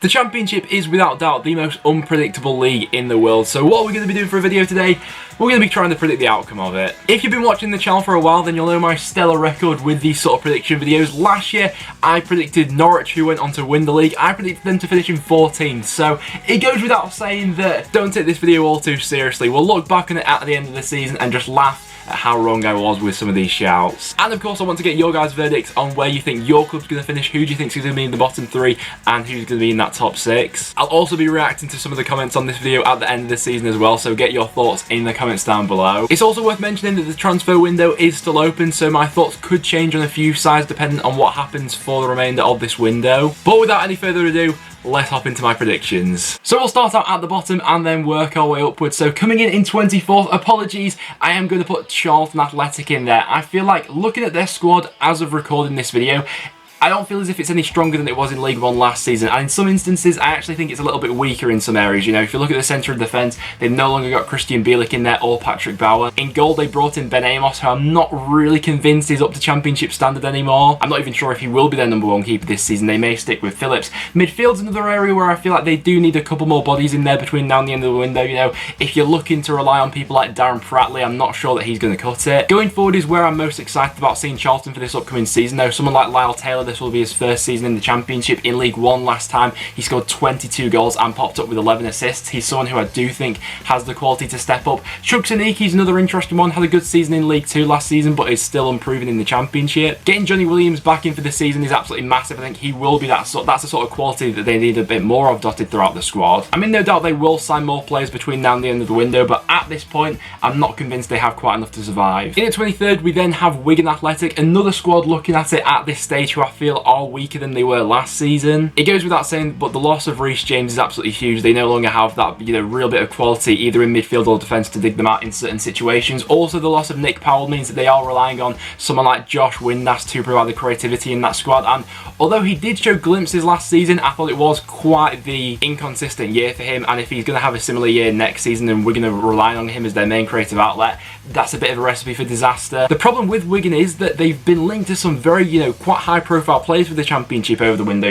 The Championship is without doubt the most unpredictable league in the world, so what we're going to be doing for a video today, we're going to be trying to predict the outcome of it. If you've been watching the channel for a while, then you'll know my stellar record with these sort of prediction videos. Last year, I predicted Norwich, who went on to win the league. I predicted them to finish in 14th, so it goes without saying that don't take this video all too seriously. We'll look back on it at the end of the season and just laugh at how wrong I was with some of these shouts. And of course I want to get your guys' verdicts on where you think your club's going to finish, who do you think is going to be in the bottom three, and who's going to be in that top six. I'll also be reacting to some of the comments on this video at the end of the season as well, so get your thoughts in the comments down below. It's also worth mentioning that the transfer window is still open, so my thoughts could change on a few sides depending on what happens for the remainder of this window. But without any further ado, let's hop into my predictions. So we'll start out at the bottom and then work our way upwards. So coming in 24th, apologies, I am going to put Charlton Athletic in there. I feel like looking at their squad as of recording this video, I don't feel as if it's any stronger than it was in League One last season, and in some instances I actually think it's a little bit weaker in some areas. You know, if you look at the centre of defence, they've no longer got Christian Bielik in there or Patrick Bauer. In goal they brought in Ben Amos, who I'm not really convinced is up to Championship standard anymore. I'm not even sure if he will be their number one keeper this season. They may stick with Phillips. Midfield's another area where I feel like they do need a couple more bodies in there between now and the end of the window. You know, if you're looking to rely on people like Darren Pratley, I'm not sure that he's going to cut it. Going forward is where I'm most excited about seeing Charlton for this upcoming season though. Someone like Lyle Taylor, this will be his first season in the Championship. In League One last time, he scored 22 goals and popped up with 11 assists. He's someone who I do think has the quality to step up. Chukwuemeka's another interesting one. Had a good season in League 2 last season, but is still unproven in the Championship. Getting Johnny Williams back in for the season is absolutely massive. I think he will be that's the sort of quality that they need a bit more of dotted throughout the squad. I'm in no doubt they will sign more players between now and the end of the window, but at this point, I'm not convinced they have quite enough to survive. In at 23rd, we then have Wigan Athletic, another squad looking at it at this stage who I feel are weaker than they were last season. It goes without saying, but the loss of Reece James is absolutely huge. They no longer have that, real bit of quality either in midfield or defence to dig them out in certain situations. Also, the loss of Nick Powell means that they are relying on someone like Josh Windass to provide the creativity in that squad. And although he did show glimpses last season, I thought it was quite the inconsistent year for him. And if he's going to have a similar year next season and we're going to rely on him as their main creative outlet, that's a bit of a recipe for disaster. The problem with Wigan is that they've been linked to some very, quite high-profile players for the Championship over the window.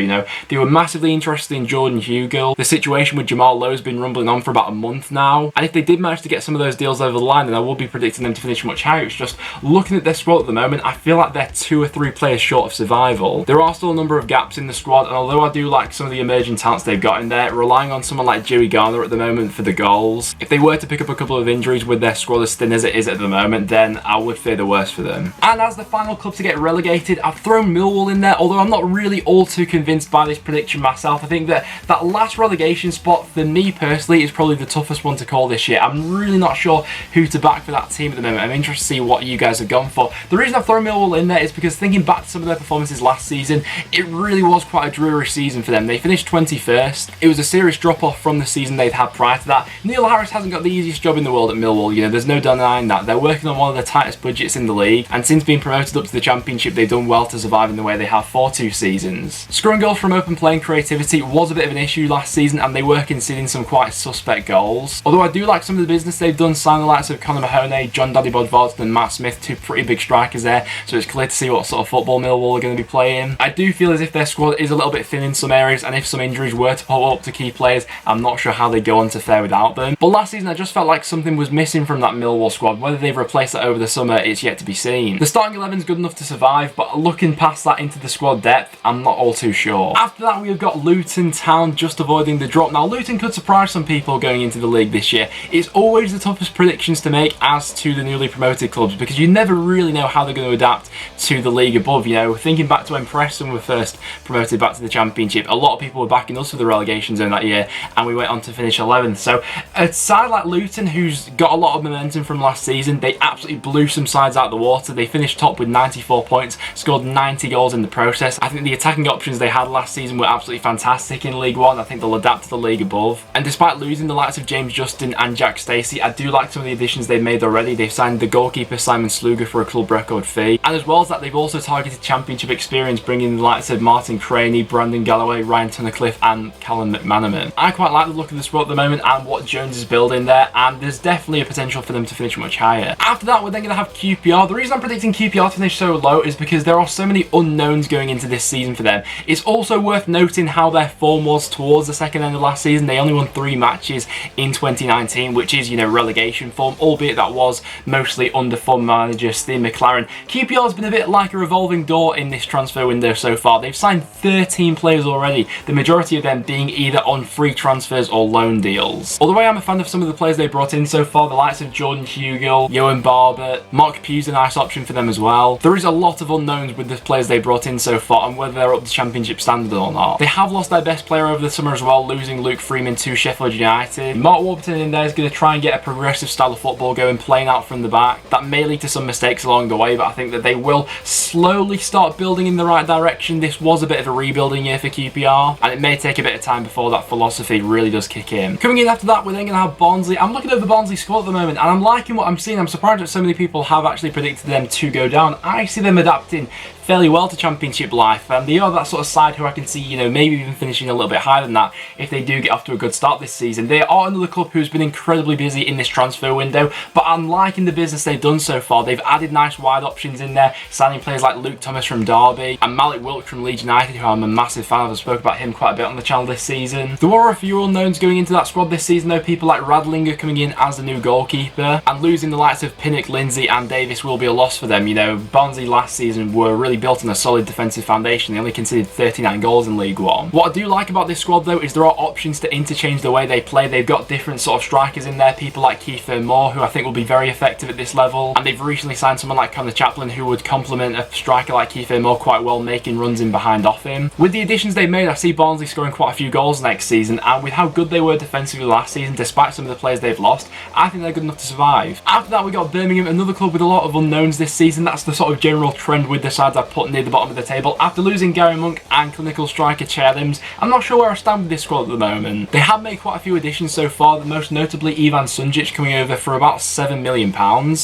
They were massively interested in Jordan Hugill. The situation with Jamal Lowe's been rumbling on for about a month now, and if they did manage to get some of those deals over the line, then I will be predicting them to finish much higher. It's just looking at their squad at the moment, I feel like they're 2 or 3 players short of survival. There are still a number of gaps in the squad, and although I do like some of the emerging talents they've got in there, relying on someone like Joey Garner at the moment for the goals, if they were to pick up a couple of injuries with their squad as thin as it is at the moment, then I would fear the worst for them. And as the final club to get relegated, I've thrown Millwall in there, although I'm not really all too convinced by this prediction myself. I think that that last relegation spot for me personally is probably the toughest one to call this year. I'm really not sure who to back for that team at the moment. I'm interested to see what you guys have gone for. The reason I've thrown Millwall in there is because thinking back to some of their performances last season, it really was quite a dreary season for them. They finished 21st. It was a serious drop-off from the season they'd had prior to that. Neil Harris hasn't got the easiest job in the world at Millwall. There's no denying that. They're working on one of the tightest budgets in the league, and since being promoted up to the Championship, they've done well to survive in the way they have for 2 seasons. Scoring goals from open play and creativity was a bit of an issue last season, and they were conceding some quite suspect goals. Although I do like some of the business they've done, signing the likes of Conor Mahoney, John Daddy Bodvarsson and Matt Smith, 2 pretty big strikers there, so it's clear to see what sort of football Millwall are going to be playing. I do feel as if their squad is a little bit thin in some areas, and if some injuries were to pop up to key players, I'm not sure how they go on to fare without them. But last season I just felt like something was missing from that Millwall squad. Whether they've replaced that over the summer, it's yet to be seen. The starting 11's good enough to survive, but looking past that into the squad depth, I'm not all too sure. After that, we've got Luton Town just avoiding the drop. Now, Luton could surprise some people going into the league this year. It's always the toughest predictions to make as to the newly promoted clubs, because you never really know how they're going to adapt to the league above. Thinking back to when Preston were first promoted back to the Championship, a lot of people were backing us for the relegation zone that year, and we went on to finish 11th. So a side like Luton, who's got a lot of momentum from last season, they absolutely blew some sides out of the water. They finished top with 94 points, scored 90 goals in the process. I think the attacking options they had last season were absolutely fantastic in League One. I think they'll adapt to the league above. And despite losing the likes of James Justin and Jack Stacey, I do like some of the additions they've made already. They've signed the goalkeeper Simon Sluga for a club record fee. And as well as that, they've also targeted Championship experience, bringing the likes likes of Martin Craney, Brandon Galloway, Ryan Tunnicliffe and Callum McManaman. I quite like the look of the squad at the moment and what Jones is building there, and there's definitely a potential for them to finish much higher. After that, we're then going to have QPR. The reason I'm predicting QPR to finish so low is because there are so many unknowns going into this season for them. It's also worth noting how their form was towards the second end of last season. They only won 3 matches in 2019, which is, you know, relegation form, albeit that was mostly under former manager Steve McLaren. QPR has been a bit like a revolving door in this transfer window so far. They've signed 13 players already, the majority of them being either on free transfers or loan deals. Although I am a fan of some of the players they brought in so far, the likes of Jordan Hugill, Johan Barber, Mark Pugh's a nice option for them as well. There is a lot of unknowns with the players they brought in so far and whether they're up to championship standard or not. They have lost their best player over the summer as well, losing Luke Freeman to Sheffield United. Mark Warburton in there is going to try and get a progressive style of football going, playing out from the back. That may lead to some mistakes along the way, but I think that they will slowly start building in the right direction. This was a bit of a rebuilding year for QPR, and it may take a bit of time before that philosophy really does kick in. Coming in after that, we're then going to have Barnsley. I'm looking over Barnsley's squad at the moment, and I'm liking what I'm seeing. I'm surprised that so many people have actually predicted them to go down. I see them adapting fairly well to championship life, and they are that sort of side who I can see, you know, maybe even finishing a little bit higher than that if they do get off to a good start this season. They are another club who's been incredibly busy in this transfer window, but I'm liking the business they've done so far. They've added nice wide options in there, signing players like Luke Thomas from Derby and Malik Wilkes from Leeds United, who I'm a massive fan of. I spoke about him quite a bit on the channel this season. There were a few unknowns going into that squad this season though, people like Radlinger coming in as the new goalkeeper, and losing the likes of Pinnock, Lindsay and Davis will be a loss for them. You know, Barnsley last season were really built on a solid defensive foundation. They only conceded 39 goals in League One. What I do like about this squad though is there are options to interchange the way they play. They've got different sort of strikers in there, people like Kiefer Moore, who I think will be very effective at this level, and they've recently signed someone like Connor Chaplin who would complement a striker like Kiefer Moore quite well, making runs in behind off him. With the additions they've made, I see Barnsley scoring quite a few goals next season, and with how good they were defensively last season, despite some of the players they've lost, I think they're good enough to survive. After that, we got Birmingham, another club with a lot of unknowns this season. That's the sort of general trend with the sides I've put near the bottom of the table. After losing Gary Monk and clinical striker Cherlims, I'm not sure where I stand with this squad at the moment. They have made quite a few additions so far, most notably Ivan Sunjic coming over for about £7 million.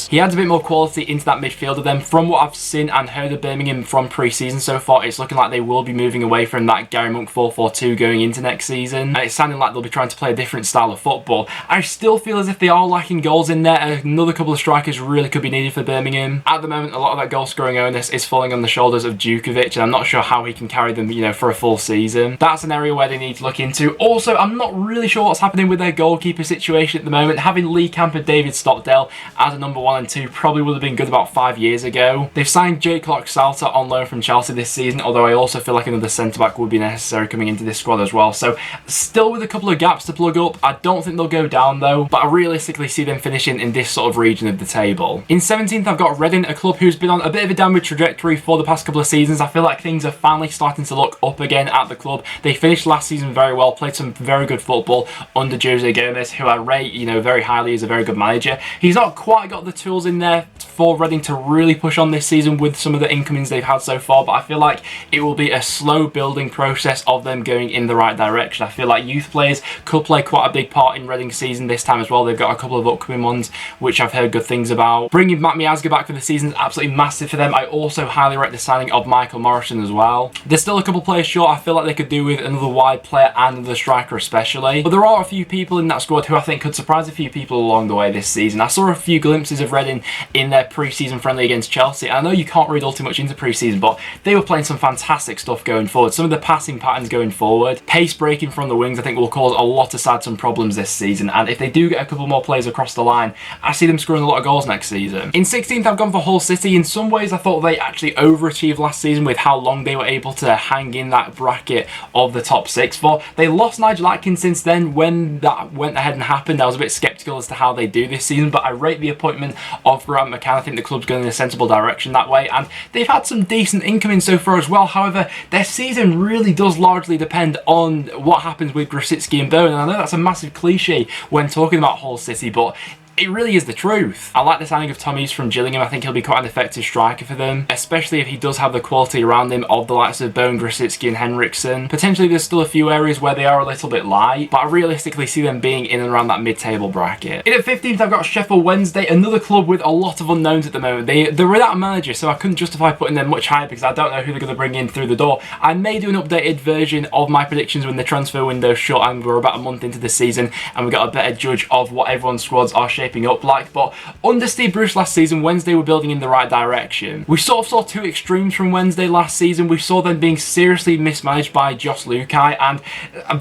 He adds a bit more quality into that midfield of them. From what I've seen and heard of Birmingham from pre-season so far, it's looking like they will be moving away from that Gary Monk 4-4-2 going into next season, and it's sounding like they'll be trying to play a different style of football. I still feel as if they are lacking goals in there. Another couple of strikers really could be needed for Birmingham. At the moment, a lot of that goal scoring onus is falling on the shoulders of Djukovic, and I'm not sure how he can carry them, you know, for a full season. That's an area where they need to look into. Also, I'm not really sure what's happening with their goalkeeper situation at the moment. Having Lee Camp and David Stockdale as a number 1 and 2 probably would have been good about 5 years ago. They've signed Jake Lock-Salter on loan from Chelsea this season, although I also feel like another centre-back would be necessary coming into this squad as well. So still with a couple of gaps to plug up. I don't think they'll go down though, but I realistically see them finishing in this sort of region of the table. In 17th, I've got Reading, a club who's been on a bit of a downward trajectory for the past couple of seasons. I feel like things are finally starting to look up again at the club. They finished last season very well, played some very good football under Jose Gomez, who I rate, you know, very highly as a very good manager. He's not quite got the tools in there for Reading to really push on this season with some of the incomings they've had so far, but I feel like it will be a slow building process of them going in the right direction. I feel like youth players could play quite a big part in Reading's season this time as well. They've got a couple of upcoming ones which I've heard good things about. Bringing Matt Miazga back for the season is absolutely massive for them. I also highly rate the signing of Michael Morrison as well. There's still a couple players short. I feel like they could do with another wide player and another striker especially, but there are a few people in that squad who I think could surprise a few people along the way this season. I saw a few glimpses of Reading in their pre-season friendly against Chelsea. I know you can't read all too much into pre-season, but they were playing some fantastic stuff going forward. Some of the passing patterns going forward, pace breaking from the wings, I think will cause a lot of sides some problems this season, and if they do get a couple more players across the line, I see them scoring a lot of goals next season. In 16th, I've gone for Hull City. In some ways, I thought they actually overachieved last season with how long they were able to hang in that bracket of the top 6 for. They lost Nigel Atkins since then. When that went ahead and happened, I was a bit sceptical as to how they do this season, but I rate the appointment of Grant McCann. I think the club's going in a sensible direction that way, and they've had some decent incoming so far as well. However, their season really does largely depend on what happens with Grosicki and Bowen, and I know that's a massive cliche when talking about Hull City, but it really is the truth. I like the signing of Tom East from Gillingham. I think he'll be quite an effective striker for them, especially if he does have the quality around him of the likes of Bowen, Grosicki and Henriksen. Potentially there's still a few areas where they are a little bit light, but I realistically see them being in and around that mid-table bracket. In at 15th, I've got Sheffield Wednesday, another club with a lot of unknowns at the moment. They're without a manager, so I couldn't justify putting them much higher because I don't know who they're going to bring in through the door. I may do an updated version of my predictions when the transfer window shut and we're about a month into the season and we've got a better judge of what everyone's squads are shaping up like. But under Steve Bruce last season, Wednesday were building in the right direction. We sort of saw two extremes from Wednesday last season. We saw them being seriously mismanaged by Jos Lukai, and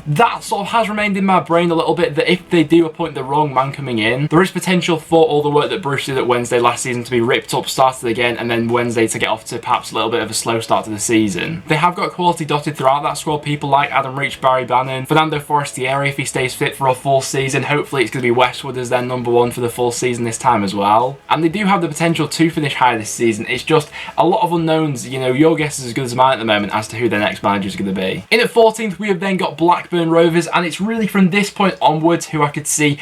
that sort of has remained in my brain a little bit, that if they do appoint the wrong man coming in, there is potential for all the work that Bruce did at Wednesday last season to be ripped up, started again, and then Wednesday to get off to perhaps a little bit of a slow start to the season. They have got quality dotted throughout that squad, people like Adam Reach, Barry Bannon, Fernando Forestieri if he stays fit for a full season. Hopefully it's going to be Westwood as their number one for the full season this time as well. And they do have the potential to finish higher this season. It's just a lot of unknowns. You know, your guess is as good as mine at the moment as to who their next manager is going to be. In at 14th, we have then got Blackburn Rovers, and it's really from this point onwards who I could see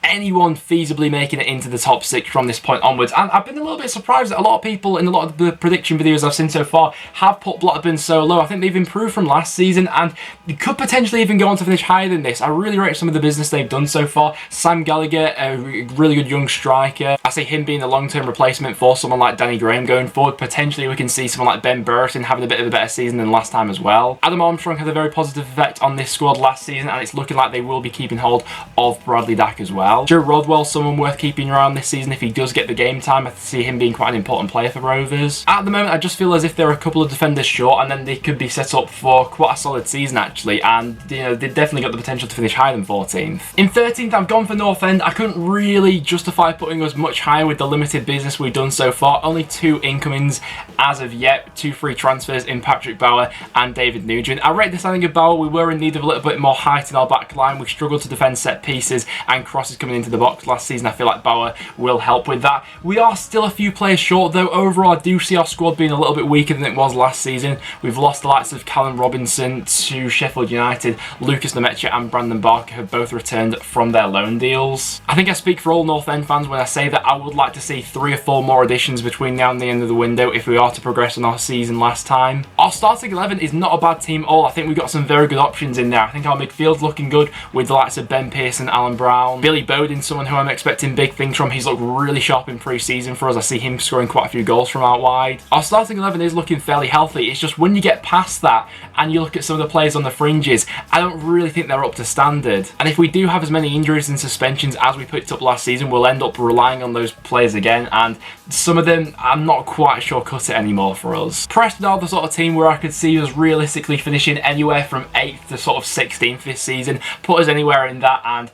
anyone feasibly making it into the top 6 from this point onwards. And I've been a little bit surprised that a lot of people in a lot of the prediction videos I've seen so far have put Blackburn so low. I think they've improved from last season and they could potentially even go on to finish higher than this. I really rate some of the business they've done so far. Sam Gallagher, a really good young striker. I see him being a long-term replacement for someone like Danny Graham going forward. Potentially we can see someone like Ben Burton having a bit of a better season than last time as well. Adam Armstrong had a very positive effect on this squad last season, and it's looking like they will be keeping hold of Bradley Dack as well. Joe Rodwell, someone worth keeping your eye on this season if he does get the game time. I see him being quite an important player for Rovers. At the moment, I just feel as if they're a couple of defenders short, and then they could be set up for quite a solid season actually, and you know, they've definitely got the potential to finish higher than 14th. In 13th, I've gone for North End. I couldn't really justify putting us much higher with the limited business we've done so far. Only 2 incomings as of yet, 2 free transfers in Patrick Bauer and David Nugent. I rate the signing of Bauer. We were in need of a little bit more height in our back line. We struggled to defend set pieces and crosses coming into the box last season. I feel like Bauer will help with that. We are still a few players short though. Overall, I do see our squad being a little bit weaker than it was last season. We've lost the likes of Callum Robinson to Sheffield United. Lucas Nemecha and Brandon Barker have both returned from their loan deals. I think I speak for all North End fans when I say that I would like to see 3 or 4 more additions between now and the end of the window if we are to progress in our season last time. Our starting 11 is not a bad team at all. I think we've got some very good options in there. I think our midfield's looking good with the likes of Ben Pearson, Alan Brown. Billy Bowden, someone who I'm expecting big things from. He's looked really sharp in pre-season for us. I see him scoring quite a few goals from out wide. Our starting 11 is looking fairly healthy. It's just when you get past that and you look at some of the players on the fringes, I don't really think they're up to standard. And if we do have as many injuries and suspensions as we picked up last season, we'll end up relying on those players again, and some of them I'm not quite sure cut it anymore for us. Preston are the sort of team where I could see us realistically finishing anywhere from 8th to sort of 16th this season. Put us anywhere in that and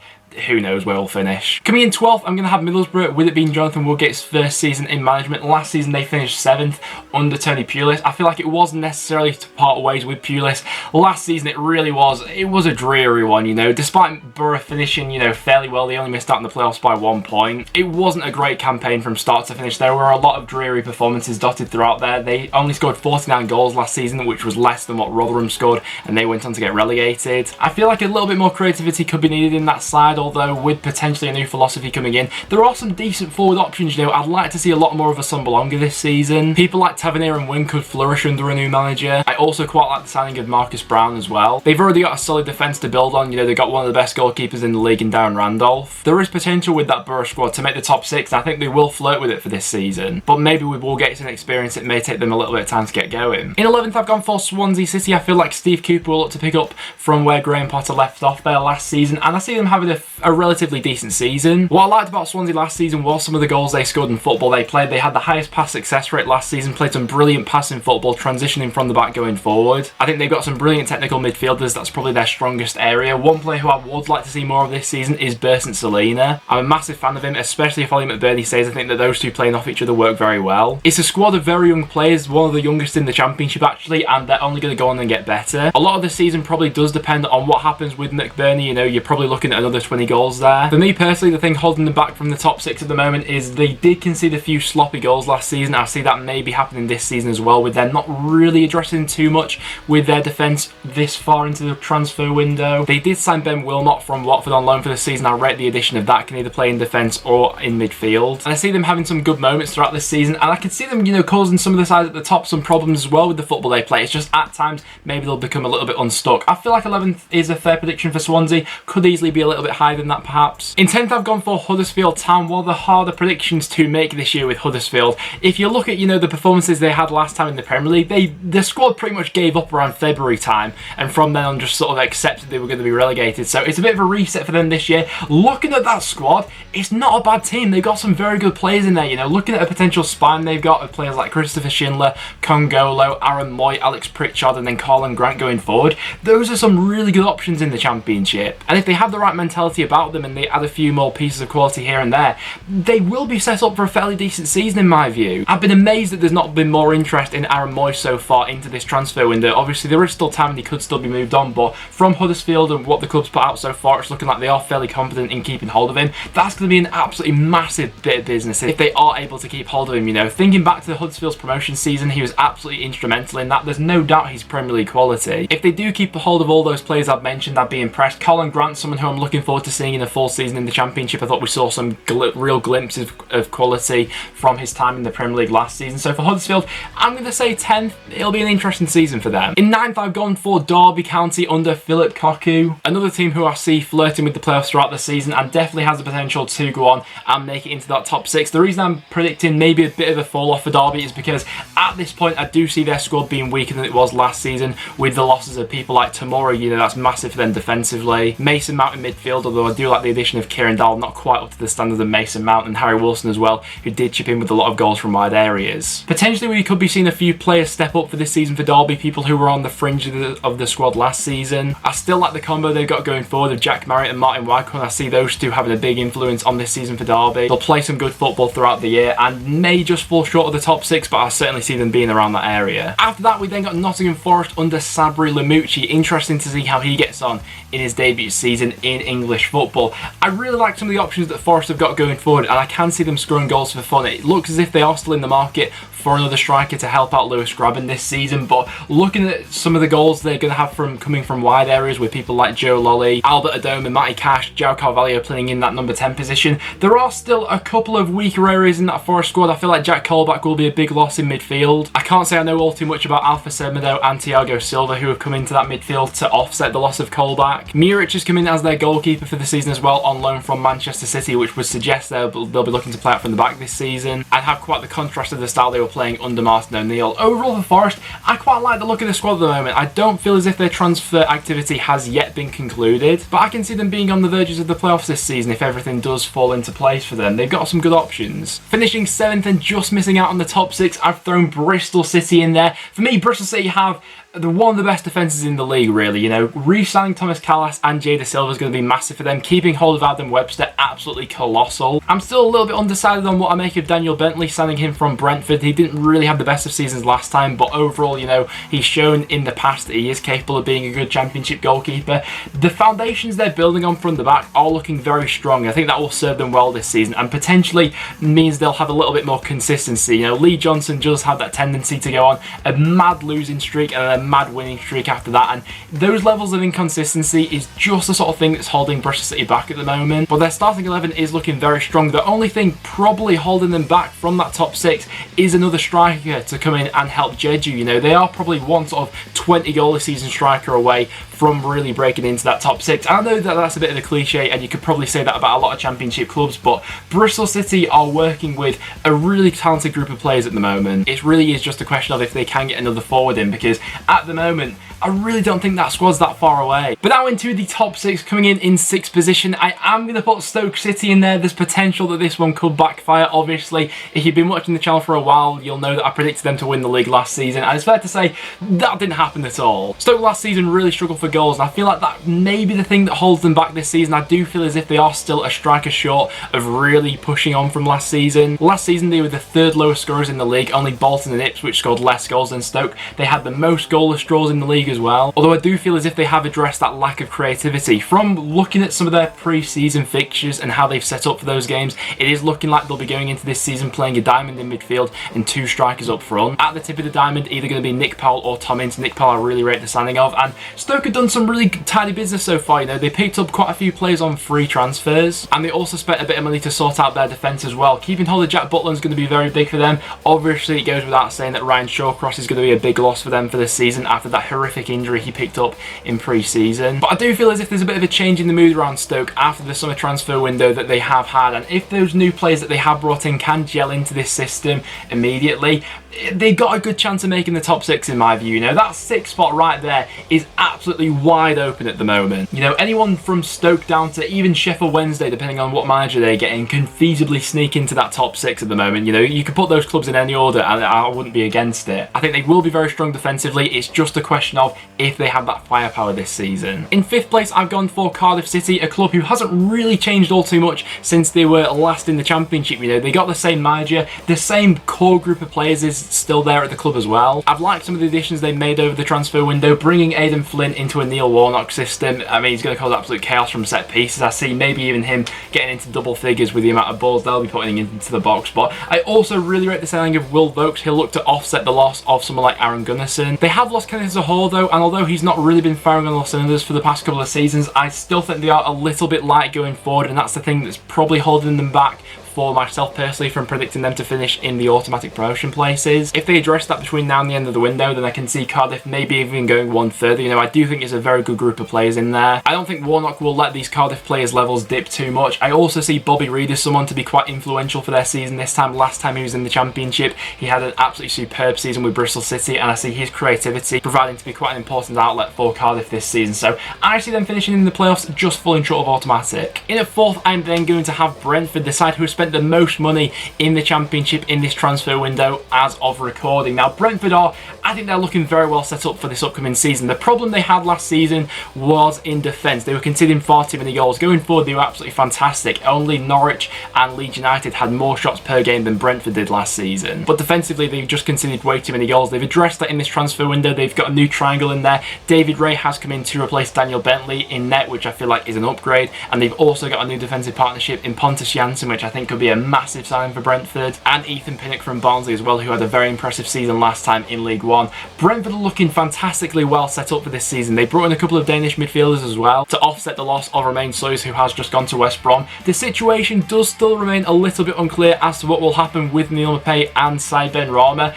who knows where we'll finish. Coming in 12th, I'm going to have Middlesbrough, with it being Jonathan Woodgate's first season in management. Last season they finished 7th under Tony Pulis. I feel like it wasn't necessarily to part ways with Pulis. Last season it really was. It was a dreary one, you know. Despite Borough finishing, you know, fairly well, they only missed out in the playoffs by 1 point. It wasn't a great campaign from start to finish. There were a lot of dreary performances dotted throughout there. They only scored 49 goals last season, which was less than what Rotherham scored, and they went on to get relegated. I feel like a little bit more creativity could be needed in that side, although with potentially a new philosophy coming in, there are some decent forward options, you know. I'd like to see a lot more of a Sumbalonga this season. People like Tavernier and Wing could flourish under a new manager. I also quite like the signing of Marcus Brown as well. They've already got a solid defence to build on, you know. They've got one of the best goalkeepers in the league in Darren Randolph. There is potential with that Borough squad to make the top 6, and I think they will flirt with it for this season, but maybe with Woolgate's experience it may take them a little bit of time to get going. In 11th, I've gone for Swansea City. I feel like Steve Cooper will look to pick up from where Graham Potter left off there last season, and I see them having a relatively decent season. What I liked about Swansea last season was some of the goals they scored in football they played. They had the highest pass success rate last season, played some brilliant passing football, transitioning from the back going forward. I think they've got some brilliant technical midfielders. That's probably their strongest area. One player who I would like to see more of this season is Bertrand Selena. I'm a massive fan of him, especially if Ollie McBurney stays. I think that those two playing off each other work very well. It's a squad of very young players, one of the youngest in the Championship actually, and they're only going to go on and get better. A lot of the season probably does depend on what happens with McBurney. You know, you're probably looking at another 20 goals there. For me personally, the thing holding them back from the top 6 at the moment is they did concede a few sloppy goals last season. I see that maybe happening this season as well, with them not really addressing too much with their defence this far into the transfer window. They did sign Ben Wilmot from Watford on loan for the season. I rate the addition of that. Can either play in defence or in midfield. And I see them having some good moments throughout this season, and I can see them, you know, causing some of the sides at the top some problems as well with the football they play. It's just at times maybe they'll become a little bit unstuck. I feel like 11th is a fair prediction for Swansea. Could easily be a little bit higher than that perhaps. In 10th I've gone for Huddersfield Town. One of the harder predictions to make this year with Huddersfield. If you look at, you know, the performances they had last time in the Premier League, the squad pretty much gave up around February time, and from then on just sort of accepted they were going to be relegated. So it's a bit of a reset for them this year. Looking at that squad, it's not a bad team. They've got some very good players in there, you know. Looking at a potential spine they've got of players like Christopher Schindler, Congolo, Aaron Moy, Alex Pritchard, and then Colin Grant going forward. Those are some really good options in the Championship. And if they have the right mentality about them and they add a few more pieces of quality here and there, they will be set up for a fairly decent season in my view. I've been amazed that there's not been more interest in Aaron Moy so far into this transfer window. Obviously there is still time and he could still be moved on, but from Huddersfield and what the club's put out so far, it's looking like they are fairly confident in keeping hold of him. That's going to be an absolutely massive bit of business if they are able to keep hold of him, you know. Thinking back to the Huddersfield's promotion season, he was absolutely instrumental in that. There's no doubt he's Premier League quality. If they do keep a hold of all those players I've mentioned, I'd be impressed. Colin Grant, someone who I'm looking forward to seeing in a full season in the Championship. I thought we saw some real glimpses of quality from his time in the Premier League last season. So for Huddersfield, I'm going to say 10th. It'll be an interesting season for them. In 9th, I've gone for Derby County under Philip Cocu. Another team who I see flirting with the playoffs throughout the season and definitely has the potential to go on and make it into that top 6. The reason I'm predicting maybe a bit of a fall off for Derby is because at this point I do see their squad being weaker than it was last season with the losses of people like Tomori. You know, that's massive for them defensively. Mason Mount in midfield, although I do like the addition of Kieran Dowell, not quite up to the standard of Mason Mount, and Harry Wilson as well, who did chip in with a lot of goals from wide areas. Potentially we could be seeing a few players step up for this season for Derby, people who were on the fringe of the squad last season. I still like the combo they've got going forward of Jack Marriott and Martin Wycombe. I see those two having a big influence on this season for Derby. They'll play some good football throughout the year and may just fall short of the top 6, but I certainly see them being around that area. After that, we then got Nottingham Forest under Sabri Lamucci. Interesting to see how he gets on in his debut season in English football. I really like some of the options that Forest have got going forward, and I can see them scoring goals for fun. It looks as if they are still in the market for another striker to help out Lewis Grabban this season, but looking at some of the goals they're going to have coming from wide areas with people like Joe Lolly, Albert Adoma, Matty Cash, João Carvalho playing in that number 10 position, there are still a couple of weaker areas in that Forest squad. I feel like Jack Colback will be a big loss in midfield. I can't say I know all too much about Alpha Semedo and Thiago Silva, who have come into that midfield to offset the loss of Colback. Muric has come in as their goalkeeper for the season as well, on loan from Manchester City, which would suggest they'll be looking to play out from the back this season and have quite the contrast of the style they were playing under Martin O'Neill. Overall for Forest, I quite like the look of the squad at the moment. I don't feel as if their transfer activity has yet been concluded, but I can see them being on the verges of the playoffs this season if everything does fall into place for them. They've got some good options. Finishing 7th and just missing out on the top 6, I've thrown Bristol City in there. For me, Bristol City have one of the best defences in the league, really. You know, re-signing Thomas Callas and Jada Silva is going to be massive for them. Keeping hold of Adam Webster, absolutely colossal. I'm still a little bit undecided on what I make of Daniel Bentley, signing him from Brentford. He didn't really have the best of seasons last time, but overall, you know, he's shown in the past that he is capable of being a good Championship goalkeeper. The foundations they're building on from the back are looking very strong. I think that will serve them well this season and potentially means they'll have a little bit more consistency. You know, Lee Johnson does have that tendency to go on a mad losing streak and then mad winning streak after that, and those levels of inconsistency is just the sort of thing that's holding Bristol City back at the moment. But their starting 11 is looking very strong. The only thing probably holding them back from that top 6 is another striker to come in and help Jeju. You know, they are probably one sort of 20 goal a season striker away from really breaking into that top 6. I know that that's a bit of a cliche and you could probably say that about a lot of Championship clubs, but Bristol City are working with a really talented group of players at the moment. It really is just a question of if they can get another forward in, because at the moment I really don't think that squad's that far away. But now into the top 6, coming in 6th position, I am going to put Stoke City in there. There's potential that this one could backfire. Obviously, if you've been watching the channel for a while, you'll know that I predicted them to win the league last season, and it's fair to say that didn't happen at all. Stoke last season really struggled for goals, and I feel like that may be the thing that holds them back this season. I do feel as if they are still a striker short of really pushing on from last season. Last season they were the 3rd lowest scorers in the league. Only Bolton and Ipswich scored less goals than Stoke. They had the most goalless draws in the league as well. Although I do feel as if they have addressed that lack of creativity. From looking at some of their pre-season fixtures and how they've set up for those games, it is looking like they'll be going into this season playing a diamond in midfield and 2 strikers up front. At the tip of the diamond, either going to be Nick Powell or Tom Ince. Nick Powell I really rate the signing of, and Stoke have done some really tidy business so far. You know, they picked up quite a few players on free transfers, and they also spent a bit of money to sort out their defence as well. Keeping hold of Jack Butland is going to be very big for them. Obviously, it goes without saying that Ryan Shawcross is going to be a big loss for them for this season after that horrific injury he picked up in pre-season. But I do feel as if there's a bit of a change in the mood around Stoke after the summer transfer window that they have had, and if those new players that they have brought in can gel into this system immediately, they got a good chance of making the top 6 in my view. You know, that 6th spot right there is absolutely wide open at the moment. You know, anyone from Stoke down to even Sheffield Wednesday, depending on what manager they're getting, can feasibly sneak into that top 6 at the moment. You know, you could put those clubs in any order and I wouldn't be against it. I think they will be very strong defensively. It's just a question of if they have that firepower this season. In 5th place, I've gone for Cardiff City, a club who hasn't really changed all too much since they were last in the Championship. You know, they got the same manager, the same core group of players is still there at the club as well. I've liked some of the additions they made over the transfer window, bringing Aidan Flynn into a Neil Warnock system. I mean, he's going to cause absolute chaos from set pieces. I see maybe even him getting into double figures with the amount of balls they'll be putting into the box. But I also really rate the selling of Will Vokes. He'll look to offset the loss of someone like Aaron Gunnarsson. They have lost Kenneth Zohore though, and although he's not really been firing on all cylinders for the past couple of seasons, I still think they are a little bit light going forward, and that's the thing that's probably holding them back for myself personally from predicting them to finish in the automatic promotion places. If they address that between now and the end of the window, then I can see Cardiff maybe even going one further. You know, I do think it's a very good group of players in there. I don't think Warnock will let these Cardiff players' levels dip too much. I also see Bobby Reid as someone to be quite influential for their season this time. Last time he was in the Championship, he had an absolutely superb season with Bristol City, and I see his creativity providing to be quite an important outlet for Cardiff this season. So I see them finishing in the playoffs just falling short of automatic. In at 4th, I'm then going to have Brentford, the side who has spent the most money in the Championship in this transfer window as of recording. Now, Brentford I think they're looking very well set up for this upcoming season. The problem they had last season was in defence. They were conceding far too many goals. Going forward, they were absolutely fantastic. Only Norwich and Leeds United had more shots per game than Brentford did last season. But defensively, they've just conceded way too many goals. They've addressed that in this transfer window. They've got a new triangle in there. David Ray has come in to replace Daniel Bentley in net, which I feel like is an upgrade. And they've also got a new defensive partnership in Pontus Jansson, which I think could be a massive signing for Brentford, and Ethan Pinnock from Barnsley as well, who had a very impressive season last time in League One. Brentford are looking fantastically well set up for this season. They brought in a couple of Danish midfielders as well to offset the loss of Romain Soyuz, who has just gone to West Brom. The situation does still remain a little bit unclear as to what will happen with Neil Maupay and Said Benrahma.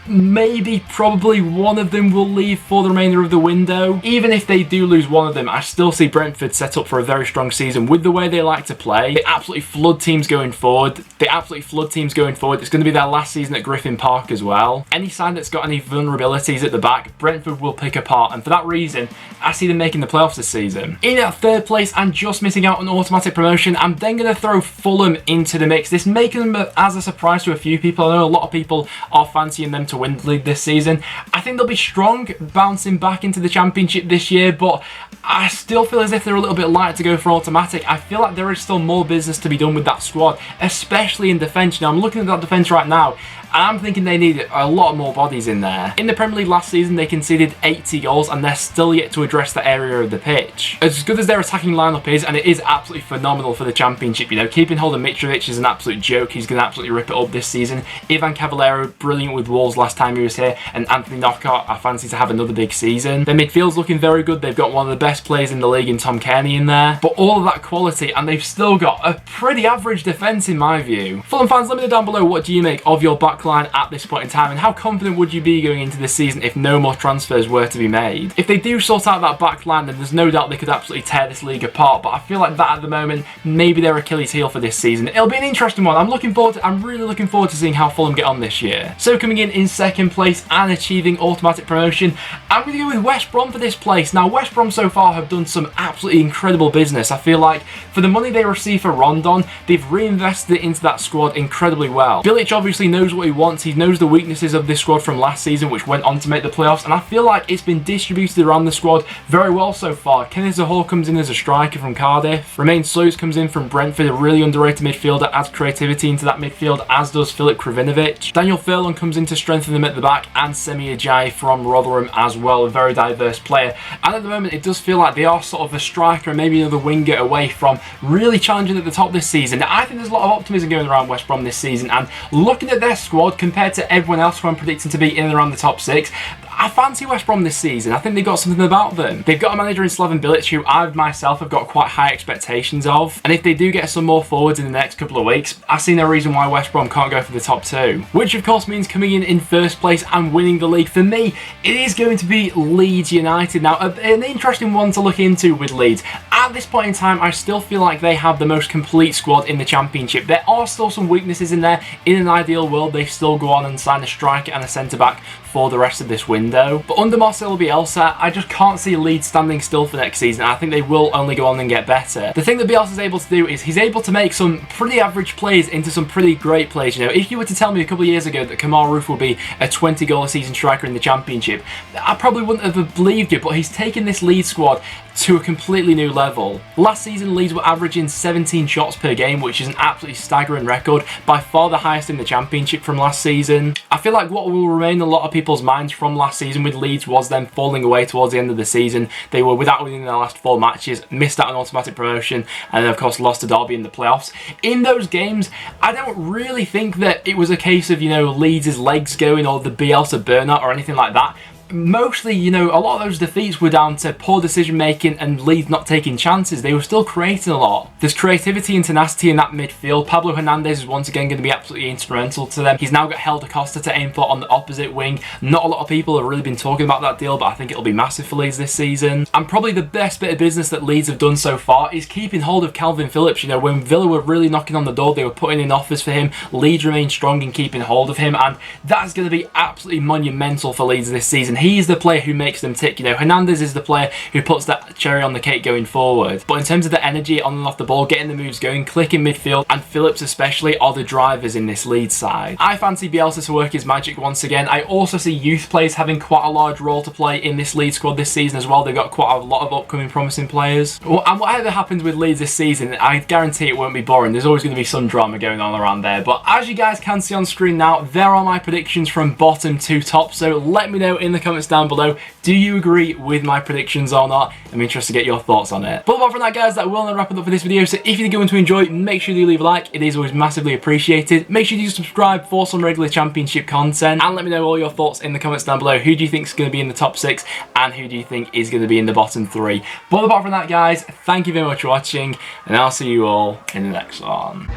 Maybe, probably one of them will leave for the remainder of the window. Even if they do lose one of them, I still see Brentford set up for a very strong season with the way they like to play. They absolutely flood teams going forward. It's going to be their last season at Griffin Park as well. Any side that's got any vulnerabilities at the back, Brentford will pick apart, and for that reason, I see them making the playoffs this season. In at 3rd place and just missing out on automatic promotion, I'm then going to throw Fulham into the mix. This making them as a surprise to a few people. I know a lot of people are fancying them to win the league this season. I think they'll be strong bouncing back into the Championship this year, but I still feel as if they're a little bit light to go for automatic. I feel like there is still more business to be done with that squad, especially in defence. Now, I'm looking at that defence right now, and I'm thinking they need a lot more bodies in there. In the Premier League last season, they conceded 80 goals, and they're still yet to address that area of the pitch. As good as their attacking lineup is, and it is absolutely phenomenal for the Championship, you know, keeping hold of Mitrovic is an absolute joke. He's going to absolutely rip it up this season. Ivan Cavallero, brilliant with Wolves last time he was here, and Anthony Knockaert, I fancy to have another big season. Their midfield's looking very good. They've got one of the best players in the league in Tom Kearney in there, but all of that quality, and they've still got a pretty average defence in my view. Fulham fans, let me know down below, what do you make of your backline at this point in time, and how confident would you be going into this season if no more transfers were to be made? If they do sort out that backline, then there's no doubt they could absolutely tear this league apart, but I feel like that at the moment, maybe their Achilles heel for this season. It'll be an interesting one. I'm really looking forward to seeing how Fulham get on this year. So coming in 2nd place and achieving automatic promotion, I'm going to go with West Brom for this place. Now, West Brom so far have done some absolutely incredible business. I feel like for the money they receive for Rondon, they've reinvested invested it into that squad incredibly well. Bilic obviously knows what he wants. He knows the weaknesses of this squad from last season, which went on to make the playoffs, and I feel like it's been distributed around the squad very well so far. Kenneth Zaha comes in as a striker from Cardiff. Romain Soyuz comes in from Brentford, a really underrated midfielder, adds creativity into that midfield, as does Filip Kravinovic. Daniel Furlong comes in to strengthen them at the back, and Semi Ajayi from Rotherham as well, a very diverse player. And at the moment, it does feel like they are sort of a striker and maybe another winger away from really challenging at the top this season. Now, I think there's a lot of optimism going around West Brom this season, and looking at their squad compared to everyone else who I'm predicting to be in and around the top 6, I fancy West Brom this season. I think they've got something about them. They've got a manager in Slaven Bilic who I myself have got quite high expectations of. And if they do get some more forwards in the next couple of weeks, I see no reason why West Brom can't go for the top 2. Which of course means coming in first place and winning the league. For me, it is going to be Leeds United. Now, an interesting one to look into with Leeds. At this point in time, I still feel like they have the most complete squad in the Championship. There are still some weaknesses in there. In an ideal world, they still go on and sign a striker and a centre-back for the rest of this window. But under Marcelo Bielsa, I just can't see Leeds standing still for next season. I think they will only go on and get better. The thing that Bielsa's able to do is he's able to make some pretty average players into some pretty great players. You know, if you were to tell me a couple of years ago that Kamal Roof would be a 20-goal a season striker in the Championship, I probably wouldn't have believed it, but he's taken this Leeds squad to a completely new level. Last season, Leeds were averaging 17 shots per game, which is an absolutely staggering record, by far the highest in the Championship from last season. I feel like what will remain in a lot of people's minds from last season with Leeds was them falling away towards the end of the season. They were without winning their last 4 matches, missed out on automatic promotion, and then of course lost to Derby in the playoffs. In those games, I don't really think that it was a case of, you know, Leeds' legs going or the Bielsa burnout or anything like that. Mostly, you know, a lot of those defeats were down to poor decision making and Leeds not taking chances. They were still creating a lot. There's creativity and tenacity in that midfield. Pablo Hernandez is once again going to be absolutely instrumental to them. He's now got Helder Costa to aim for on the opposite wing. Not a lot of people have really been talking about that deal, but I think it'll be massive for Leeds this season. And probably the best bit of business that Leeds have done so far is keeping hold of Calvin Phillips. You know, when Villa were really knocking on the door, they were putting in offers for him. Leeds remain strong in keeping hold of him, and that's going to be absolutely monumental for Leeds this season. He's the player who makes them tick. You know, Hernandez is the player who puts that cherry on the cake going forward. But in terms of the energy on and off the ball, getting the moves going, clicking midfield, and Phillips especially are the drivers in this Leeds side. I fancy Bielsa to work his magic once again. I also see youth players having quite a large role to play in this Leeds squad this season as well. They've got quite a lot of upcoming promising players. And whatever happens with Leeds this season, I guarantee it won't be boring. There's always going to be some drama going on around there. But as you guys can see on screen now, there are my predictions from bottom to top. So let me know in the comments down below, do you agree with my predictions or not? I'm interested to get your thoughts on it. But apart from that, guys, that will now wrap it up for this video. So if you're going to enjoy, make sure you leave a like. It is always massively appreciated. Make sure you subscribe for some regular Championship content, and let me know all your thoughts in the comments down below. Who do you think is going to be in the top 6 and who do you think is going to be in the bottom 3? But apart from that, guys, thank you very much for watching, and I'll see you all in the next one.